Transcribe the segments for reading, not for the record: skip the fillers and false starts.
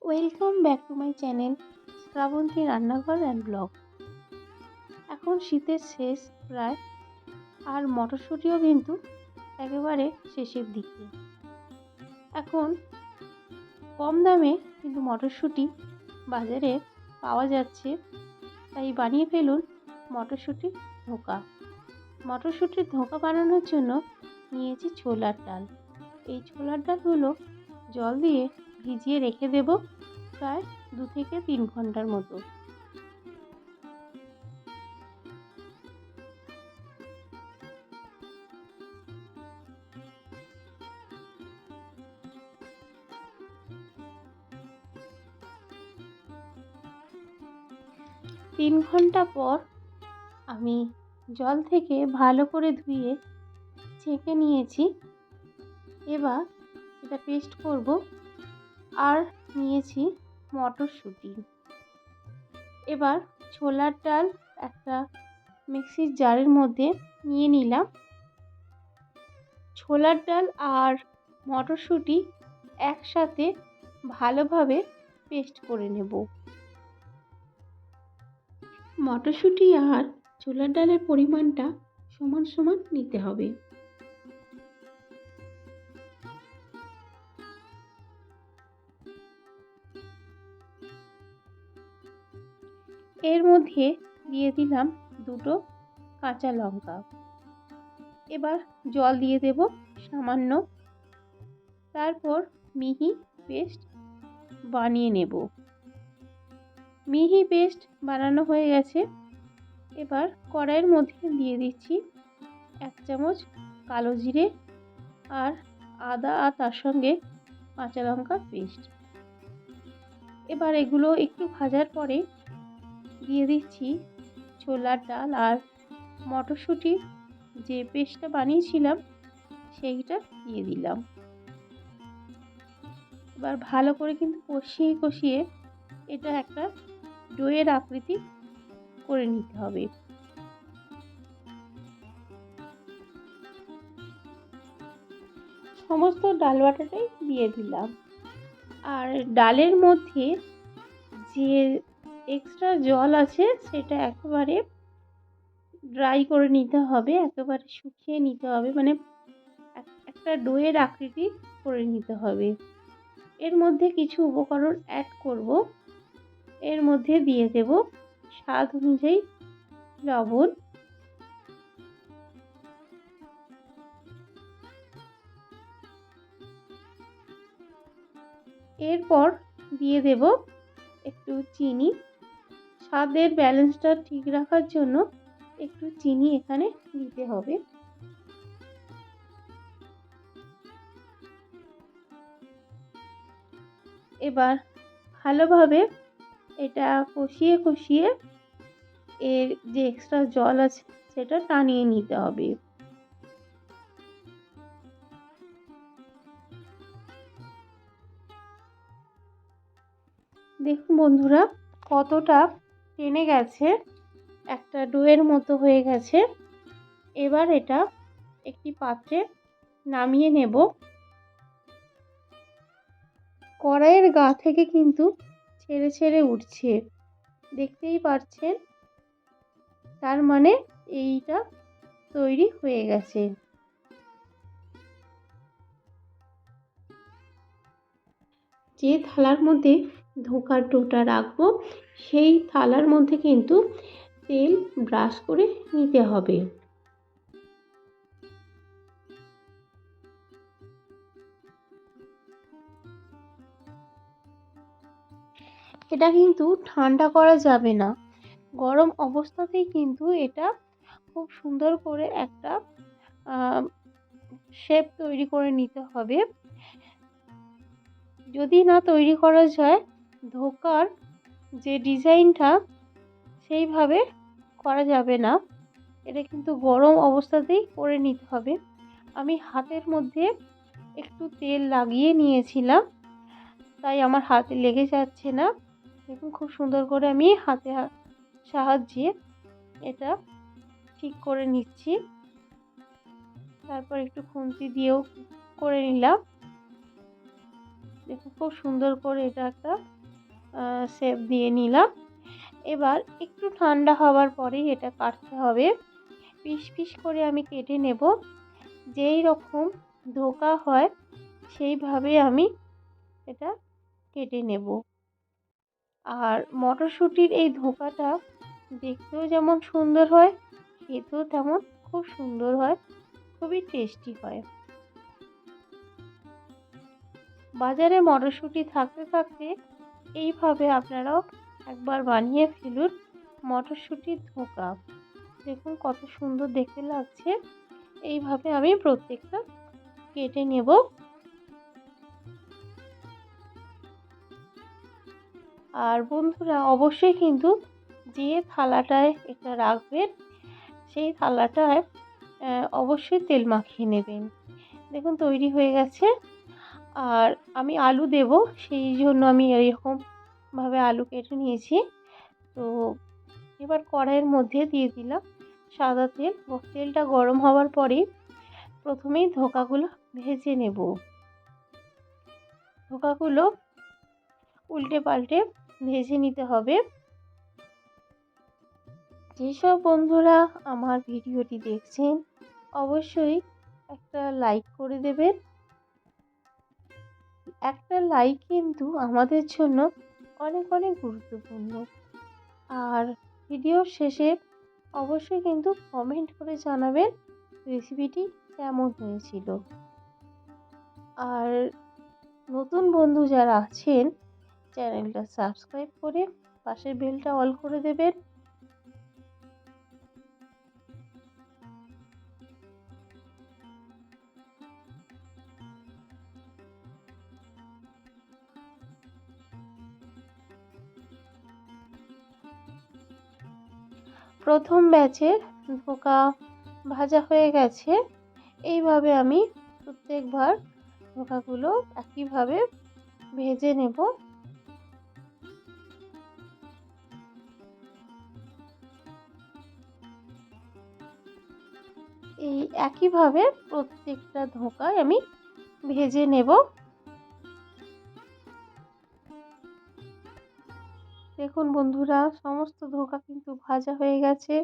Welcome back to my channel Shrabanti Rannaghar and blog. এখন শীতের শেষ প্রায়, আর মটরশুঁটিও কিন্তু একেবারে শেষের দিকে। এখন কম দামে কিন্তু মটরশুঁটি বাজারে পাওয়া যাচ্ছে, তাই বানিয়ে ফেলুন মটরশুঁটির ধোঁকা। মটরশুঁটির ধোঁকা বানানোর জন্য নিয়েছি ছোলার ডাল। এই ছোলার ডালগুলো জল দিয়ে ভিজিয়ে রেখে দেব প্রায় 2 থেকে 3 ঘন্টার মতো। তিন ঘন্টা পর আমি জল থেকে ভালো করে ধুয়ে ছেঁকে নিয়েছি। এবার এটা পেস্ট করব। আর নিয়েছি মটরশুঁটি। এবার ছোলার ডাল একটা মিক্সির জারের মধ্যে নিয়ে নিলাম। ছোলার ডাল আর মটরশুঁটি একসাথে ভালোভাবে পেস্ট করে নেব। মটরশুঁটি আর ছোলার ডালের পরিমাণটা সমান সমান নিতে হবে। এর মধ্যে দিয়ে দিলাম 2টো কাঁচা লঙ্কা। এবার জল দিয়ে দেব সামান্য। তারপর মিহি পেস্ট বানিয়ে নেব। মিহি পেস্ট বানানো হয়ে গেছে। এবার কড়াইয়ের মধ্যে দিয়ে দিচ্ছি 1 চামচ কালো জিরে আর আদা, আর তার সঙ্গে কাঁচা লঙ্কা পেস্ট। এবার এগুলো একটু ভাজার পরে দিয়ে দিচ্ছি ছোলার ডাল আর মটরশুঁটির যে পেস্টটা বানিয়েছিলাম সেইটা দিয়ে দিলাম। এবার ভালো করে কিন্তু কষিয়ে কষিয়ে এটা একটা ডোয়ের আকৃতি করে নিতে হবে। সমস্ত ডাল বাটাটাই দিয়ে দিলাম। আর ডালের মধ্যে যে এক্সট্রা জল আছে সেটা একেবারে ড্রাই করে নিতে হবে, একেবারে শুকিয়ে নিতে হবে, মানে একটা ডোয়ের আকৃতি করে নিতে হবে। এর মধ্যে কিছু উপকরণ অ্যাড করব। এর মধ্যে দিয়ে দেব স্বাদ অনুযায়ী লবণ, এরপর দিয়ে দেব একটু চিনি। স্বাদের ব্যালেন্সটা ঠিক রাখার জন্য একটু চিনি এখানে দিতে হবে। এবার ভালোভাবে এটা কষিয়ে কষিয়ে এর যে এক্সট্রা জল আছে সেটা টানিয়ে নিতে হবে। দেখুন বন্ধুরা কতটা টেনে গেছে, একটা ডোয়ের মতো হয়ে গেছে। এবার এটা একটি পাত্রে নামিয়ে নেব। কড়াইয়ের গা থেকে কিন্তু ছেড়ে ছেড়ে উঠছে, দেখতেই পাচ্ছেন। তার মানে এইটা তৈরি হয়ে গেছে। যে থালার মধ্যে ধোঁকার ডোটা রাখবো সেই থালার মধ্যে কিন্তু তেল ব্রাশ করে নিতে হবে। এটা কিন্তু ঠান্ডা করা যাবে না, গরম অবস্থাতেই কিন্তু এটা খুব সুন্দর করে একটা শেপ তৈরি করে নিতে হবে। যদি না তৈরি করা যায় ধোকার যে ডিজাইনটা সেইভাবে করা যাবে না। এটা কিন্তু গরম অবস্থাতেই করে নিতে হবে। আমি হাতের মধ্যে একটু তেল লাগিয়ে নিয়েছিলাম, তাই আমার হাতে লেগে যাচ্ছে না। দেখুন খুব সুন্দর করে আমি হাতে সাহায্যে এটা ঠিক করে নিচ্ছি। তারপর একটু খুন্তি দিয়েও করে নিলাম। দেখুন খুব সুন্দর করে এটা একটা শেপ দিয়ে নিলাম। এবার একটু ঠান্ডা হওয়ার পরেই এটা কাটতে হবে। পিস পিস করে আমি কেটে নেব। যেই রকম ধোকা হয় সেইভাবে আমি এটা কেটে নেব। আর মটরশুঁটির এই ধোকাটা দেখতেও যেমন সুন্দর হয়, খেতেও তেমন খুব সুন্দর হয়, খুবই টেস্টি হয়। বাজারে মটরশুঁটি থাকতে থাকতে এইভাবে আপনারাও একবার বানিয়ে ফেলুন মটরশুঁটির ধোকা। দেখুন কত সুন্দর দেখতে লাগছে। এইভাবে আমি প্রত্যেকটা কেটে নেব। আর বন্ধুরা অবশ্যই কিন্তু যে থালাটায় এটা রাখবেন সেই থালাটায় অবশ্যই তেল মাখিয়ে নেবেন। দেখুন তৈরি হয়ে গেছে। আর আমি আলু দেব, সেই জন্য আমি এরকমভাবে আলু কেটে নিয়েছি। তো এবার কড়াইয়ের মধ্যে দিয়ে দিলাম সাদা তেল। তেলটা গরম হওয়ার পরেই প্রথমেই ধোকাগুলো ভেজে নেব। ধোকাগুলো উল্টে পাল্টে ভেজে নিতে হবে। যেসব বন্ধুরা আমার ভিডিওটি দেখছেন অবশ্যই একটা লাইক করে দেবেন। একটা লাইক কিন্তু আমাদের জন্য অনেক অনেক গুরুত্বপূর্ণ। আর ভিডিওর শেষে অবশ্যই কিন্তু কমেন্ট করে জানাবেন রেসিপিটি কেমন হয়েছিল। আর নতুন বন্ধু যারা আছেন চ্যানেলটা সাবস্ক্রাইব করে পাশের বেলটা অল করে দেবেন। প্রথম ব্যাচের ধোকা ভাজা হয়ে গেছে। এইভাবে আমি প্রত্যেকবার ধোকাগুলো একইভাবে ভেজে নেব। এই একইভাবে প্রত্যেকটা ধোকায় আমি ভেজে নেব। দেখুন বন্ধুরা সমস্ত ধোকা কিন্তু ভাজা হয়ে গেছে।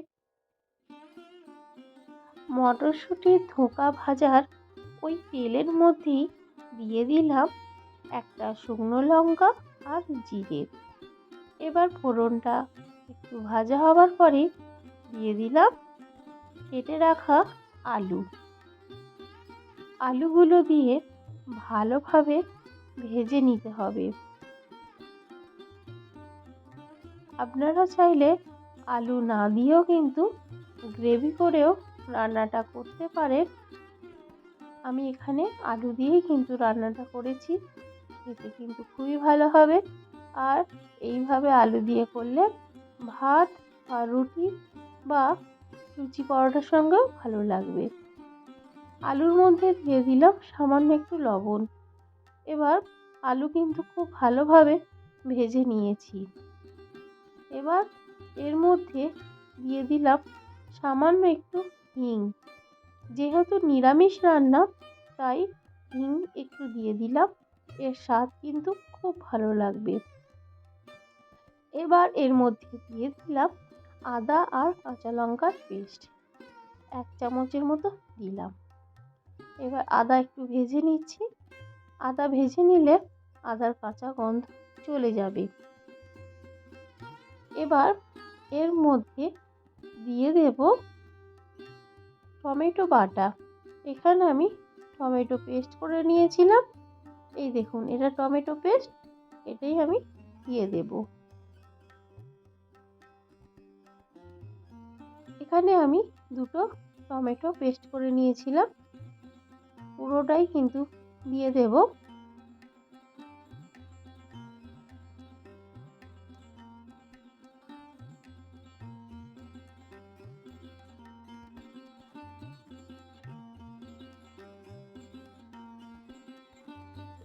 মটরশুঁটির ধোকা ভাজার ওই তেলের মধ্যেই দিয়ে দিলাম একটা শুকনো লঙ্কা আর জিরে। এবার ফোড়নটা একটু ভাজা হবার পরে দিয়ে দিলাম কেটে রাখা আলু। আলুগুলো দিয়ে ভালোভাবে ভেজে নিতে হবে। আপনারা চাইলে আলু না দিয়েও কিন্তু গ্রেভি করেও রান্নাটা করতে পারেন। আমি এখানে আলু দিয়েই কিন্তু রান্নাটা করেছি, খেতে কিন্তু খুবই ভালো হবে। আর এইভাবে আলু দিয়ে করলে ভাত বা রুটি বা লুচি পরোটার সঙ্গেও ভালো লাগবে। আলুর মধ্যে দিয়ে দিলাম সামান্য একটু লবণ। এবার আলু কিন্তু খুব ভালোভাবে ভেজে নিয়েছি। এবার এর মধ্যে দিয়ে দিলাম সামান্য একটু হিং। যেহেতু নিরামিষ রান্না তাই হিং একটু দিয়ে দিলাম, এর স্বাদ কিন্তু খুব ভালো লাগবে। এবার এর মধ্যে দিয়ে দিলাম আদা আর কাঁচা লঙ্কার পেস্ট, 1 চামচের মতো দিলাম। এবার আদা একটু ভেজে নিচ্ছি। আদা ভেজে নিলে আদার কাঁচা গন্ধ চলে যাবে। এবার এর মধ্যে দিয়ে দেব টমেটো বাটা। এখানে আমি টমেটো পেস্ট করে নিয়েছিলাম। এই দেখুন এটা টমেটো পেস্ট, এটাই আমি দিয়ে দেব। এখানে আমি 2টো টমেটো পেস্ট করে নিয়েছিলাম, পুরোটাই কিন্তু দিয়ে দেব।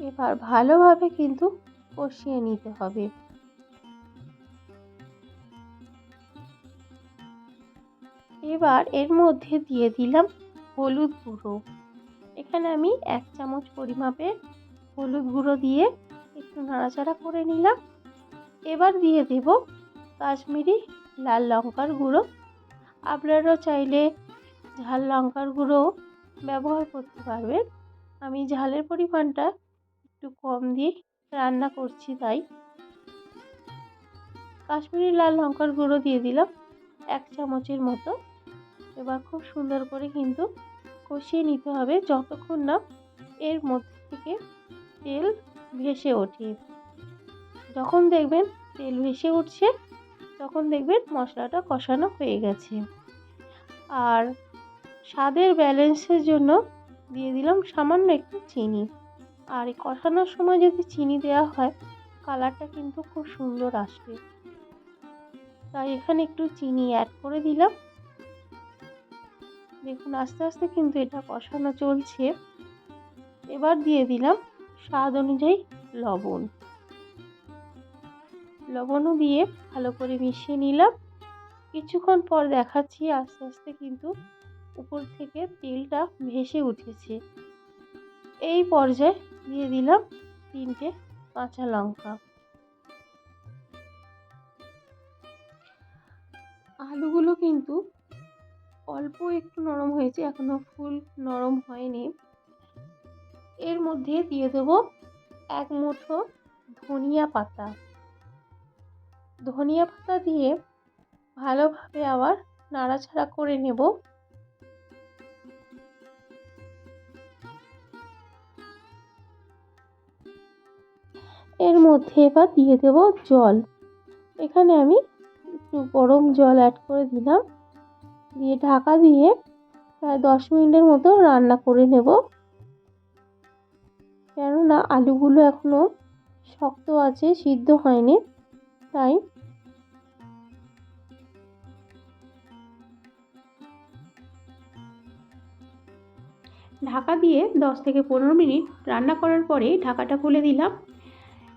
এবার ভালোভাবে কিন্তু কষিয়ে নিতে হবে। এবার এর মধ্যে দিয়ে দিলাম হলুদ গুঁড়ো। এখানে আমি 1 চামচ পরিমাপে হলুদ গুঁড়ো দিয়ে একটু নাড়াচাড়া করে নিলাম। এবার দিয়ে দেব কাশ্মীরি লাল লঙ্কার গুঁড়ো। আপনারাও চাইলে ঝাল লঙ্কার গুঁড়ো ব্যবহার করতে পারবেন। আমি ঝালের পরিমাণটা একটু কম দিয়ে রান্না করছি, তাই কাশ্মীরি লাল লঙ্কার গুঁড়ো দিয়ে দিলাম 1 চামচের মতো। এবার খুব সুন্দর করে কিন্তু কষিয়ে নিতে হবে যতক্ষণ না এর মধ্যে থেকে তেল ভেসে ওঠে। যখন দেখবেন তেল ভেসে উঠছে তখন দেখবেন মশলাটা কষানো হয়ে গেছে। আর স্বাদের ব্যালেন্সের জন্য দিয়ে দিলাম সামান্য একটু চিনি। আর এই কষানোর সময় যদি চিনি দেওয়া হয় কালারটা কিন্তু খুব সুন্দর আসবে, তাই এখানে একটু চিনি অ্যাড করে দিলাম। দেখুন আস্তে আস্তে কিন্তু এটা কষানো চলছে। এবার দিয়ে দিলাম স্বাদ অনুযায়ী লবণ। লবণও দিয়ে ভালো করে মিশিয়ে নিলাম। কিছুক্ষণ পর দেখাচ্ছি আস্তে আস্তে কিন্তু উপর থেকে তেলটা ভেসে উঠেছে। এই পর্যায়ে দিয়ে দিলাম 3টে কাঁচা লঙ্কা। আলুগুলো কিন্তু অল্প একটু নরম হয়েছে, এখনো ফুল নরম হয়নি। এর মধ্যে দিয়ে দেব 1 মুঠো ধনিয়া পাতা। ধনিয়া পাতা দিয়ে ভালোভাবে আবার নাড়াচাড়া করে নেব। এর মধ্যে এবার দিয়ে দেব জল। এখানে আমি একটু গরম জল অ্যাড করে দিলাম, দিয়ে ঢাকা দিয়ে প্রায় 10 মিনিটের মতো রান্না করে নেব। কেননা আলুগুলো এখনো শক্ত আছে, সিদ্ধ হয়নি, তাই ঢাকা দিয়ে 10 থেকে 15 মিনিট রান্না করার পরে ঢাকাটা খুলে দিলাম।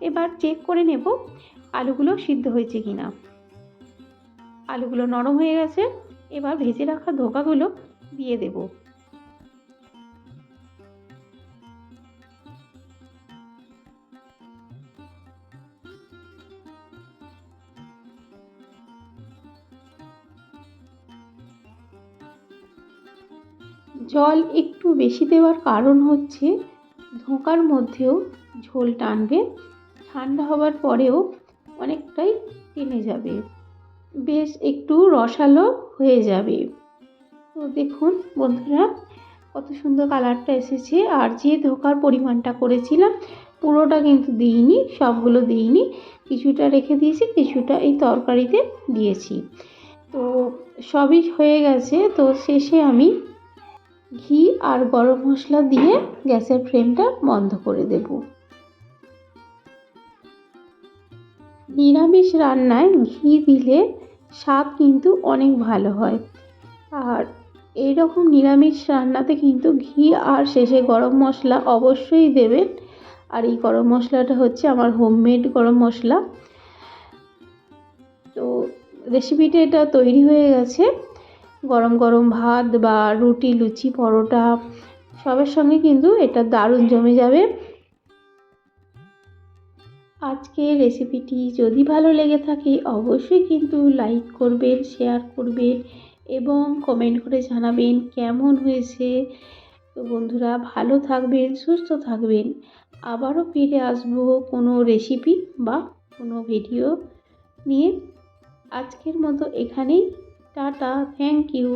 এবার চেক করে নেব আলুগুলো সিদ্ধ হয়েছে কিনা। আলুগুলো নরম হয়ে গেছে। এবার ভেজে রাখা ধোকাগুলো দিয়ে দেব। জল একটু বেশি দেওয়ার কারণ হচ্ছে ধোকার মধ্যেও ঝোল টানবে, ঠান্ডা হওয়ার পরেও অনেকটাই টেনে যাবে, বেশ একটু রসালো হয়ে যাবে। তো দেখুন বন্ধুরা কত সুন্দর কালারটা এসেছে। আর যে ধোকার পরিমাণটা করেছিলাম পুরোটা কিন্তু দিইনি, সবগুলো দিইনি, কিছুটা রেখে দিয়েছি, কিছুটা এই তরকারিতে দিয়েছি। তো সবই হয়ে গেছে। তো শেষে আমি ঘি আর গরম মশলা দিয়ে গ্যাসের ফ্লেমটা বন্ধ করে দেব। নিরামিষ রান্নায় ঘি দিলে স্বাদ কিন্তু অনেক ভালো হয়। আর এইরকম নিরামিষ রান্নাতে কিন্তু ঘি আর শেষে গরম মশলা অবশ্যই দেবেন। আর এই গরম মশলাটা হচ্ছে আমার হোমমেড গরম মশলা। তো রেসিপিটা এটা তৈরি হয়ে গেছে। গরম গরম ভাত বা রুটি, লুচি, পরোটা সবের সঙ্গে কিন্তু এটা দারুণ জমে যাবে। আজকের রেসিপিটি যদি ভালো লেগে থাকে অবশ্যই কিন্তু লাইক করবেন, শেয়ার করবেন এবং কমেন্ট করে জানাবেন কেমন হয়েছে। তো বন্ধুরা ভালো থাকবেন, সুস্থ থাকবেন। আবারও ফিরে আসবো কোনো রেসিপি বা কোনো ভিডিও নিয়ে। আজকের মতো এখানেই, টাটা, থ্যাংক ইউ।